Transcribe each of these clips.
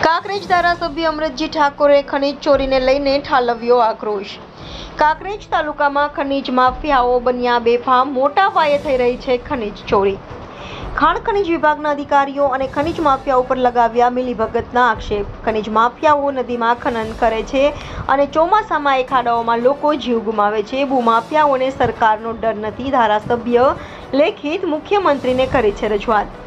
કાંકરેજ ધારાસભ્ય અમરતજી ઠાકોરે ખનીજ ચોરીને લઈને ઠાલવ્યો આક્રોશ। કાંકરેજ તાલુકામાં ખનીજ માફિયાઓ બન્યા બેફામ। મોટા પાયે થઈ રહી છે ખનીજ ચોરી। ખાણ ખનીજ વિભાગના અધિકારીઓ અને ખનીજ માફિયાઓ પર લગાવ્યા મિલીભગતના આક્ષેપ। ખનીજ માફિયાઓ નદીમાં ખનન કરે છે અને ચોમાસામાં એ ખાડાઓમાં લોકો જીવ ગુમાવે છે। ભૂમાફિયાઓને સરકારનો ડર નથી। ધારાસભ્ય લેખિત મુખ્યમંત્રીને કરી છે રજૂઆત।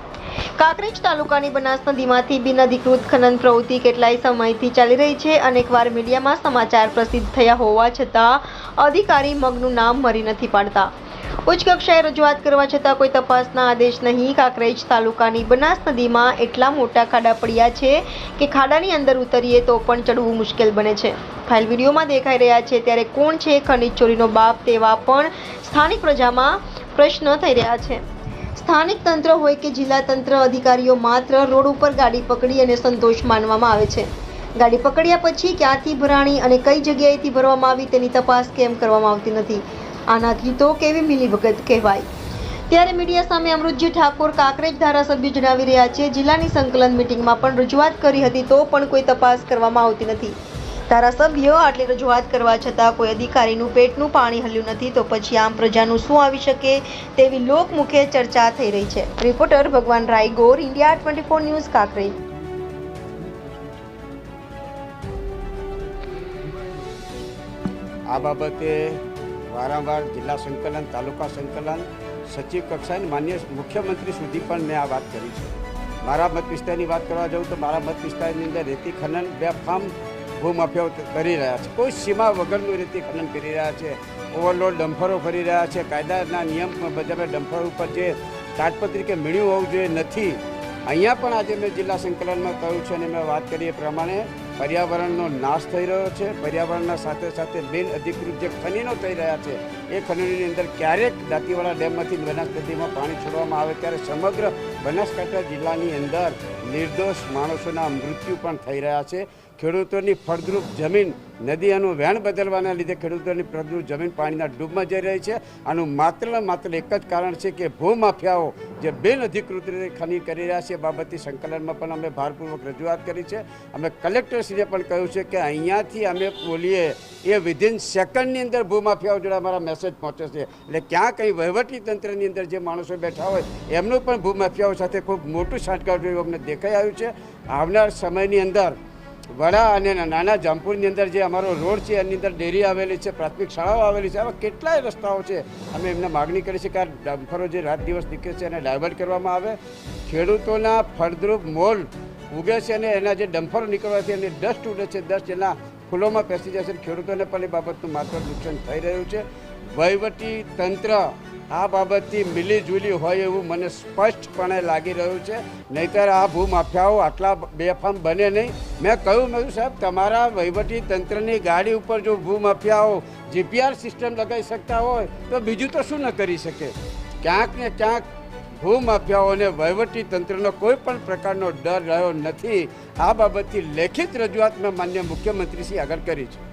કાંકરેજ તાલુકાની બનાસ નદીમાંથી બિનઅધિકૃત ખનન પ્રવૃત્તિ કેટલાય સમયથી ચાલી રહી છે। અનેકવાર મીડિયામાં સમાચાર પ્રસિદ્ધ થયા હોવા છતાં અધિકારી મગનું નામ મરી નથી પાડતા। ઉચ્ચ કક્ષાએ રજૂઆત કરવા છતાં કોઈ તપાસના આદેશ નહીં। કાંકરેજ તાલુકાની બનાસ નદીમાં એટલા મોટા ખાડા પડ્યા છે કે ખાડાની અંદર ઉતરીએ તો પણ ચડવું મુશ્કેલ બને છે। ફાઇલ વિડીયોમાં દેખાઈ રહ્યા છે ત્યારે કોણ છે ખનીજ ચોરીનો બાપ, તેવા પણ સ્થાનિક પ્રજામાં પ્રશ્ન થઈ રહ્યા છે। સ્થાનિક તંત્ર હોય કે જિલ્લા તંત્ર, અધિકારીઓ માત્ર રોડ ઉપર ગાડી પકડી અને સંતોષ માનવામાં આવે છે। ગાડી પકડ્યા પછી ક્યાંથી ભરાણી અને કઈ જગ્યાએથી ભરવામાં આવી તેની તપાસ કેમ કરવામાં આવતી નથી? આનાથી તો કેવી મિલીભગત કહેવાય? ત્યારે મીડિયા સામે અમરતજી ઠાકોર કાંકરેજ ધારાસભ્ય જણાવી રહ્યા છે, જિલ્લાની સંકલન મિટિંગમાં પણ રજૂઆત કરી હતી તો પણ કોઈ તપાસ કરવામાં આવતી નથી। ધારાસભ્ય આટલી રજૂઆત કરવા છતાં કોઈ અધિકારીનું પેટનું પાણી હલ્યું નથી તો પછી આમ પ્રજાનું શું આવી શકે તેવી લોકમુખે ચર્ચા થઈ રહી છે। રિપોર્ટર ભગવાન રાયગોર, ઇન્ડિયા 24 ન્યૂઝ, કાંકરેજ। આ બાબતે વારંવાર જિલ્લા સંકલન, તાલુકા સંકલન, સચિવ કક્ષાએ માન્ય મુખ્યમંત્રી સુધી પણ મેં આ વાત કરી છે। મારા મત વિસ્તારની વાત કરવા જાઉં તો મારા મત વિસ્તારની અંદર રેતી ખનન બેફામ ભૂમાફિયાઓ કરી રહ્યા છે। કોઈ સીમા વગરનું રેતી ખનન કરી રહ્યા છે। ઓવરલોડ ડમ્ફરો ફરી રહ્યા છે। કાયદાના નિયમ બજાવે ડમ્ફર ઉપર જે તાટપત્રી કે મેળ્યું હોવું જોઈએ નથી। અહીંયા પણ આજે મેં જિલ્લા સંકલનમાં કહ્યું છે અને મેં વાત કરી એ પ્રમાણે પર્યાવરણનો નાશ થઈ રહ્યો છે। પર્યાવરણના સાથે સાથે બિન અધિકૃત જે ખનીનો થઈ રહ્યા છે એ ખનીની અંદર ક્યારેક દાંતીવાડા ડેમમાંથી બનાસ નદીમાં પાણી છોડવામાં આવે ત્યારે સમગ્ર બનાસકાંઠા જિલ્લાની અંદર નિર્દોષ માણસોના મૃત્યુ પણ થઈ રહ્યા છે। ખેડૂતોની ફળદ્રુપ જમીન નદીઓનું વહેણ બદલવાના લીધે ખેડૂતોની ફળદ્રુપ જમીન પાણીના ડૂબમાં જઈ રહી છે। આનું માત્ર એક જ કારણ છે કે ભૂમાફિયાઓ જે બિન અધિકૃત રીતે ખનન કરી રહ્યા છે એ બાબતની સંકલનમાં પણ અમે ભારપૂર્વક રજૂઆત કરી છે। અમે કલેક્ટરશ્રીને પણ કહ્યું છે કે અહીંયાથી અમે બોલીએ એ વિધિન સેકન્ડની અંદર ભૂમાફિયાઓ જોડે અમારા મેસેજ પહોંચે છે। એટલે ક્યાં કંઈ વહીવટી તંત્રની અંદર જે માણસો બેઠા હોય એમનું પણ ભૂમાફિયાઓ સાથે ખૂબ મોટું સાંઠગાંઠ જેવું અમને દેખાઈ આવ્યું છે। આવનાર સમયની અંદર વડા અને નાના જામપુરની અંદર જે અમારો રોડ છે એની અંદર ડેરી આવેલી છે, પ્રાથમિક શાળાઓ આવેલી છે, આવા કેટલાય રસ્તાઓ છે। અમે એમને માગણી કરી છે કે આ ડમ્ફરો જે રાત દિવસ નીકળે છે એને ડાયવર્ટ કરવામાં આવે। ખેડૂતોના ફળદ્રુપ મોલ ઉગે છે અને એના જે ડમ્ફરો નીકળવાથી એની ડસ્ટ ઉડે છે, ડસ્ટ એના ફૂલોમાં પેસી જશે। ખેડૂતોને પણ એ બાબતનું માત્ર નુકસાન થઈ રહ્યું છે। વહીવટી તંત્ર આ બાબતથી મિલીજુલી હોય એવું મને સ્પષ્ટપણે લાગી રહ્યું છે। નહીંતર આ ભૂમાફિયાઓ આટલા બેફામ બને નહીં। મેં કહ્યું સાહેબ, તમારા વહીવટી તંત્રની ગાડી ઉપર જો ભૂમાફિયાઓ જીપીઆર સિસ્ટમ લગાવી શકતા હોય તો બીજું તો શું ન કરી શકે? ક્યાંક ને ક્યાંક ભૂમાફિયાઓને વહીવટી તંત્રનો કોઈ પણ પ્રકારનો ડર રહ્યો નથી। આ બાબતથી લેખિત રજૂઆત મેં માન્ય મુખ્યમંત્રીશ્રી આગળ કરી છે।